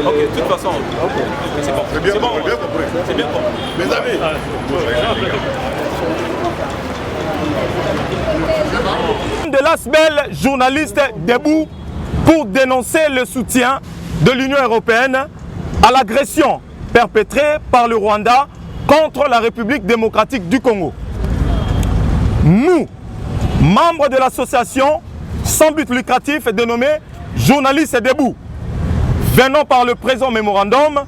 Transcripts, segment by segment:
Ok, de toute façon, c'est bon. C'est bien compris. C'est bien compris. Mes amis. De l'ASBEL, journaliste debout pour dénoncer le soutien de l'Union européenne à l'agression perpétrée par le Rwanda contre la République démocratique du Congo. Nous, membres de l'association sans but lucratif dénommée Journalistes debout, venons par le présent mémorandum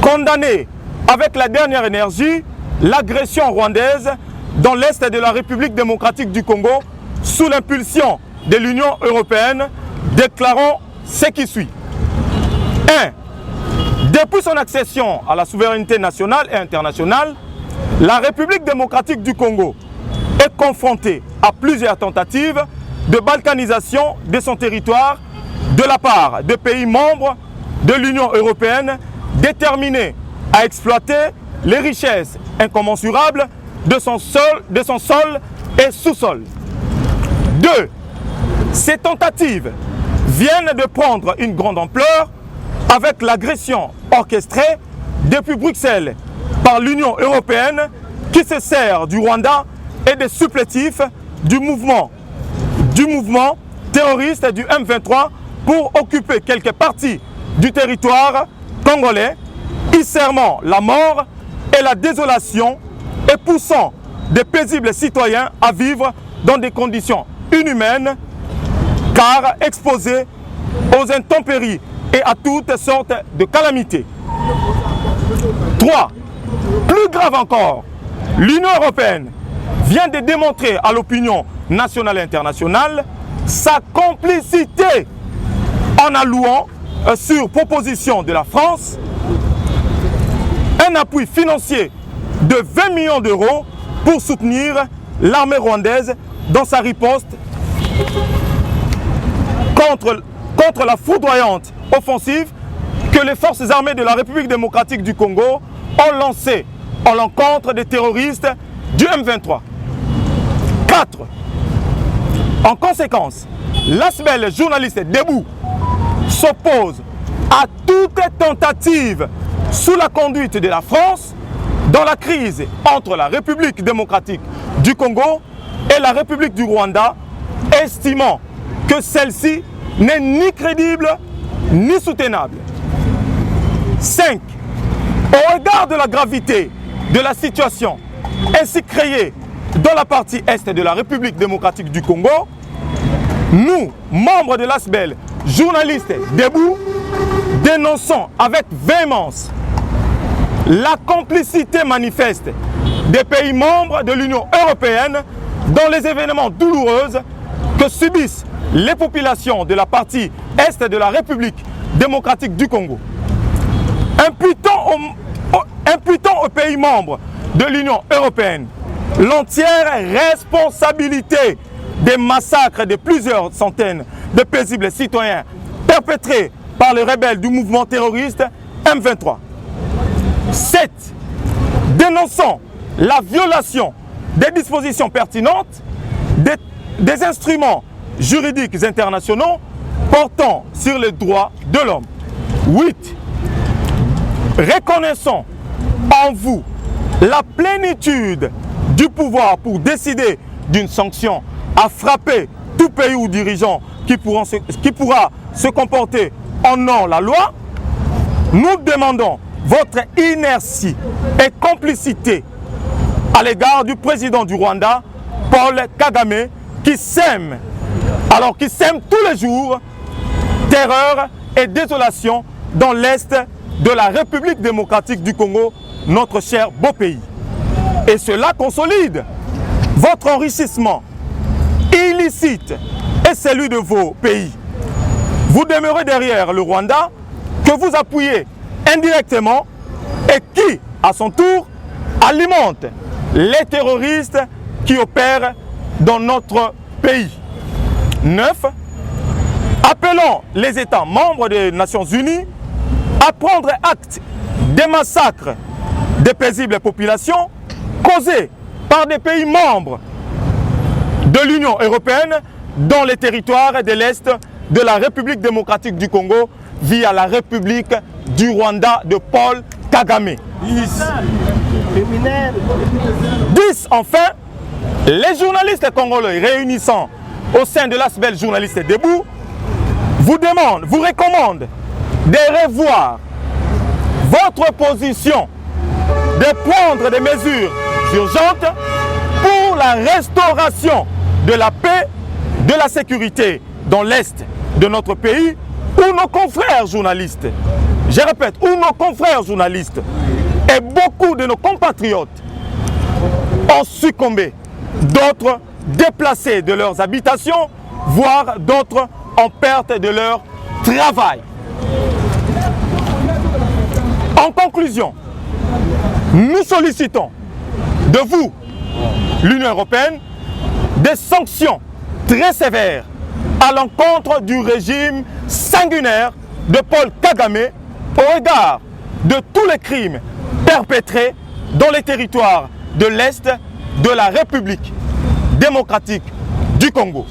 condamner avec la dernière énergie l'agression rwandaise dans l'est de la République démocratique du Congo sous l'impulsion de l'Union européenne, déclarant ce qui suit. 1. Depuis son accession à la souveraineté nationale et internationale, la République démocratique du Congo est confrontée à plusieurs tentatives de balkanisation de son territoire de la part de pays membres de l'Union européenne déterminés à exploiter les richesses incommensurables de son sol et sous-sol. 2. Ces tentatives viennent de prendre une grande ampleur avec l'agression orchestrée depuis Bruxelles par l'Union européenne qui se sert du Rwanda et des supplétifs du mouvement terroriste du M23 pour occuper quelques parties du territoire congolais, y sermant la mort et la désolation et poussant des paisibles citoyens à vivre dans des conditions inhumaines car exposés aux intempéries et à toutes sortes de calamités. 3. Plus grave encore, l'Union européenne vient de démontrer à l'opinion nationale et internationale sa complicité en allouant, sur proposition de la France, un appui financier de 20 millions d'euros pour soutenir l'armée rwandaise dans sa riposte contre la foudroyante offensive que les forces armées de la République démocratique du Congo ont lancée à l'encontre des terroristes du M23. 4. En conséquence, l'ASBEL journaliste debout s'oppose à toute tentative sous la conduite de la France dans la crise entre la République démocratique du Congo et la République du Rwanda, estimant que celle-ci n'est ni crédible ni soutenable. 5. Au regard de la gravité de la situation ainsi créée dans la partie est de la République démocratique du Congo, nous, membres de l'ASBEL, journalistes debout, dénonçons avec véhémence la complicité manifeste des pays membres de l'Union européenne dans les événements douloureux que subissent les populations de la partie est de la République démocratique du Congo. Imputons aux pays membres de l'Union européenne l'entière responsabilité des massacres de plusieurs centaines de paisibles citoyens perpétrés par les rebelles du mouvement terroriste M23. 7. Dénonçons la violation des dispositions pertinentes des instruments juridiques internationaux portant sur les droits de l'homme. 8. Reconnaissons en vous la plénitude du pouvoir pour décider d'une sanction à frapper tout pays ou dirigeant qui pourra se comporter en non la loi. Nous demandons votre inertie et complicité à l'égard du président du Rwanda, Paul Kagame, qui sème tous les jours terreur et désolation dans l'est de la République démocratique du Congo, notre cher beau pays. Et cela consolide votre enrichissement illicite et celui de vos pays. Vous demeurez derrière le Rwanda que vous appuyez indirectement et qui, à son tour, alimente les terroristes qui opèrent dans notre pays. 9. Appelons les États membres des Nations Unies à prendre acte des massacres des paisibles populations causés par des pays membres de l'Union européenne dans les territoires de l'Est de la République démocratique du Congo via la République du Rwanda de Paul Kagame. 10. Enfin, les journalistes congolais réunissant au sein de l'ASBEL Journalistes Debout vous recommandent de revoir votre position, de prendre des mesures urgentes pour la restauration de la paix, de la sécurité dans l'Est de notre pays où nos confrères journalistes, je répète, où nos confrères journalistes et beaucoup de nos compatriotes ont succombé, d'autres déplacés de leurs habitations, voire d'autres en perte de leur travail. En conclusion, nous sollicitons de vous, l'Union européenne, des sanctions très sévères à l'encontre du régime sanguinaire de Paul Kagame au regard de tous les crimes perpétrés dans les territoires de l'Est de la République démocratique du Congo.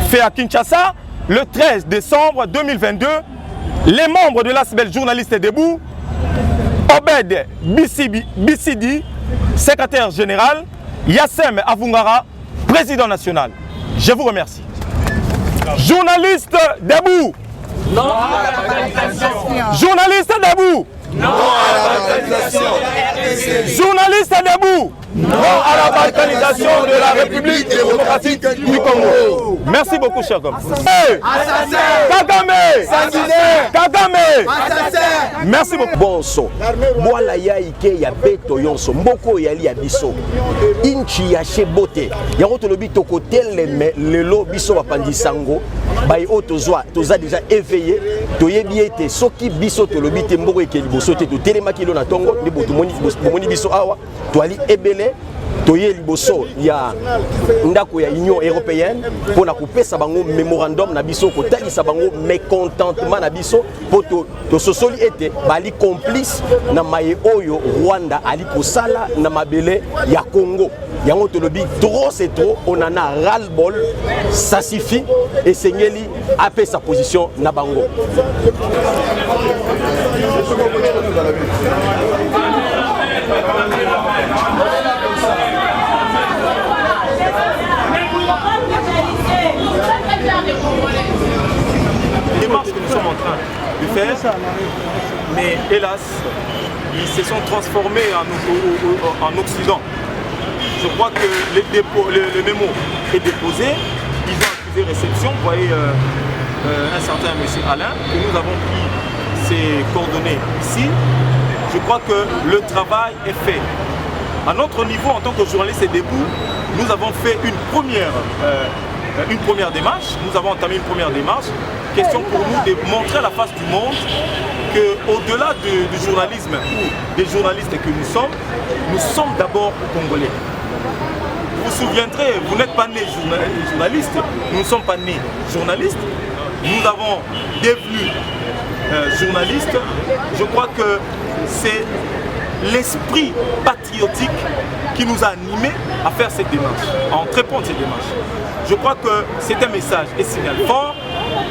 Fait à Kinshasa, le 13 décembre 2022, les membres de l'ASBEL Journalistes Debout, Obed Bissidi, secrétaire général, Yassem Avungara, président national. Je vous remercie. Journalistes debout. Non à la radicalisation. Journalistes debout. Non à la radicalisation. Journalistes debout. Non à la balkanisation de la République démocratique du Congo. Merci beaucoup, cher homme. Hey, Kagame, Kagame, merci beaucoup. Bonso, voilà ya ike ya beto yonso, mboko yali ya biso, inchi ya shebote, ya roto lobi tokotel lelo biso bapandisango, bai otozwa, toza déjà éveillé, toyebi ete soki biso tolobi te mboko eke liboso te to telemaki lo na tongo, ndi botu moni biso awa, toali ebele. Toye liboso ya ndako ya Union européenne pour na kopesa bango mémorandum na biso ko talisa bango mécontentement na biso pour to sosoli ete bali complice na maye oyo Rwanda ali kosala na mabele ya Congo. Yango tolobi trop c'est trop, on en a ras le bol, ça suffit et Sengeli a fait sa position na bango. Démarche que nous sommes en train de faire, mais hélas, ils se sont transformés en Occident. Je crois que le mémo est déposé, ils ont accusé réception. Vous voyez un certain monsieur Alain, que nous avons pris ses coordonnées ici. Je crois que le travail est fait. À notre niveau, en tant que journaliste et debout, nous avons fait une première démarche. Nous avons entamé une première démarche. Question pour nous de montrer à la face du monde qu'au-delà du journalisme ou des journalistes que nous sommes d'abord congolais. Vous vous souviendrez, vous n'êtes pas nés journalistes, nous ne sommes pas nés journalistes. Nous avons devenu journalistes. Je crois que c'est l'esprit patriotique qui nous a animés à faire cette démarche, à entreprendre cette démarche. Je crois que c'est un message et signal fort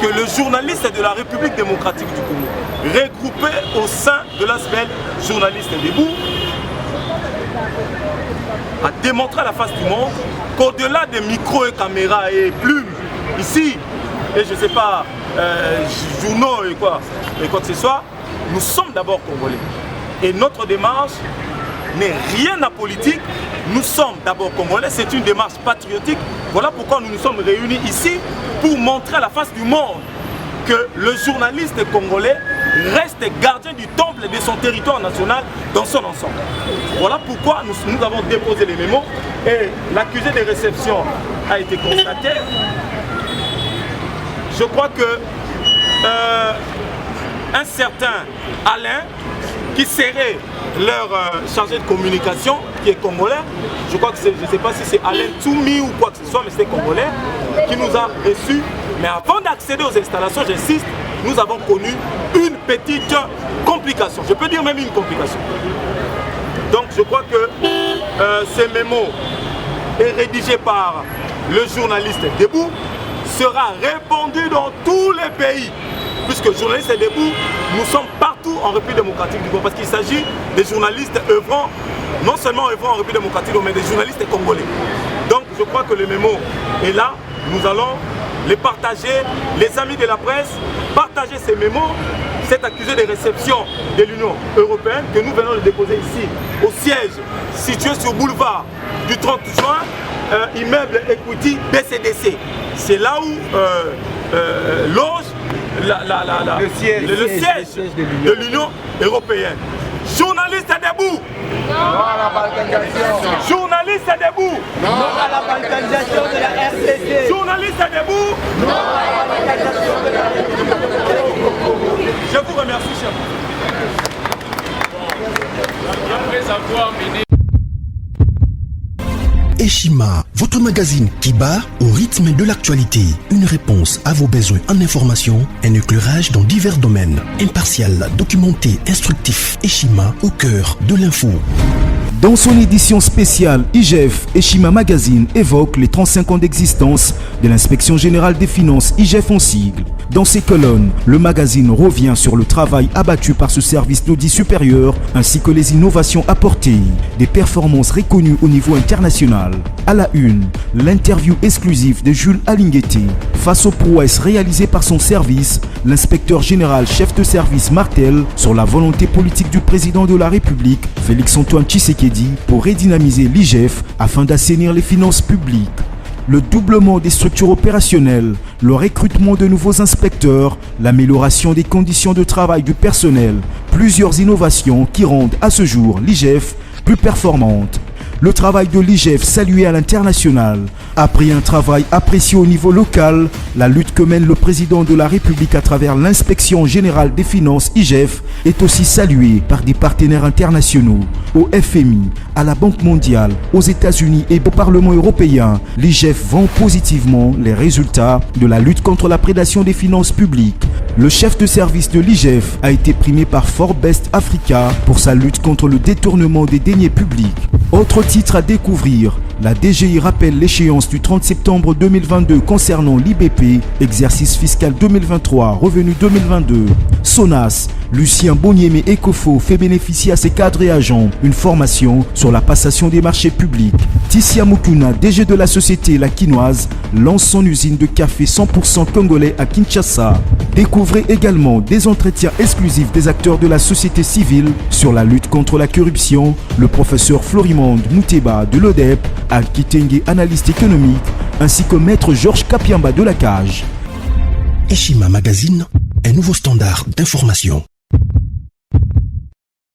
que le journaliste de la République démocratique du Congo, regroupé au sein de l'ASBEL Journalistes Debout, a démontré à la face du monde qu'au-delà des micros et caméras et plumes, ici, et je ne sais pas, journaux et quoi que ce soit, nous sommes d'abord congolais. Et notre démarche n'est rien à politique. Nous sommes d'abord congolais, c'est une démarche patriotique. Voilà pourquoi nous nous sommes réunis ici pour montrer à la face du monde que le journaliste congolais reste gardien du temple de son territoire national dans son ensemble. Voilà pourquoi nous avons déposé les mémos et l'accusé de réception a été constaté. Je crois que un certain Alain, qui serait leur chargé de communication, qui est congolais, je crois que je ne sais pas si c'est Alain Toumi ou quoi que ce soit, mais c'est congolais, qui nous a reçus. Mais avant d'accéder aux installations, j'insiste, nous avons connu une petite complication, je peux dire même une complication. Donc je crois que ce mémo est rédigé par le journaliste Debout, sera répandu dans tous les pays. Puisque journalistes debout, nous sommes partout en République démocratique du Congo, parce qu'il s'agit des journalistes œuvrant, non seulement œuvrant en République démocratique, mais des journalistes congolais. Donc je crois que le mémo est là, nous allons les partager, les amis de la presse, partager ces mémos, cet accusé de réception de l'Union européenne que nous venons de déposer ici, au siège situé sur boulevard du 30 juin, immeuble Equity BCDC. C'est là où loge le siège de l'Union européenne. Journalistes debout! Non à la balkanisation. Journalistes debout! Non à la balkanisation de la RCC. Journalistes debout! Non à la balkanisation de la République. Je vous remercie, cher. Après avoir mené Eshima, votre magazine qui bat au rythme de l'actualité. Une réponse à vos besoins en information, un éclairage dans divers domaines. Impartial, documenté, instructif. Eshima au cœur de l'info. Dans son édition spéciale, IGF Eshima Magazine évoque les 35 ans d'existence de l'Inspection Générale des Finances, IGF en sigle. Dans ces colonnes, le magazine revient sur le travail abattu par ce service d'audit supérieur ainsi que les innovations apportées, des performances reconnues au niveau international. À la une, l'interview exclusive de Jules Alingueté. Face aux prouesses réalisées par son service, l'inspecteur général chef de service martèle sur la volonté politique du président de la République, Félix-Antoine Tshisekedi, pour redynamiser l'IGF afin d'assainir les finances publiques. Le doublement des structures opérationnelles, le recrutement de nouveaux inspecteurs, l'amélioration des conditions de travail du personnel, plusieurs innovations qui rendent à ce jour l'IGF plus performante. Le travail de l'IGF salué à l'international. Après un travail apprécié au niveau local, la lutte que mène le président de la République à travers l'Inspection Générale des Finances IGF est aussi saluée par des partenaires internationaux. Au FMI, à la Banque mondiale, aux États-Unis et au Parlement européen, l'IGF vend positivement les résultats de la lutte contre la prédation des finances publiques. Le chef de service de l'IGF a été primé par Forbes Africa pour sa lutte contre le détournement des deniers publics. Autre titre à découvrir, la DGI rappelle l'échéance du 30 septembre 2022 concernant l'IBP, exercice fiscal 2023, revenu 2022. SONAS, Lucien Boniemé Ecofo fait bénéficier à ses cadres et agents une formation sur la passation des marchés publics. Tissia Mukuna, DG de la société La Quinoise, lance son usine de café 100% congolais à Kinshasa. Découvrez également des entretiens exclusifs des acteurs de la société civile sur la lutte contre la corruption. Le professeur Florimonde Mouteba de l'ODEP, Al-Kitenge, analyste économique, ainsi que maître Georges Kapiamba de la Cage. Eshima Magazine, un nouveau standard d'information.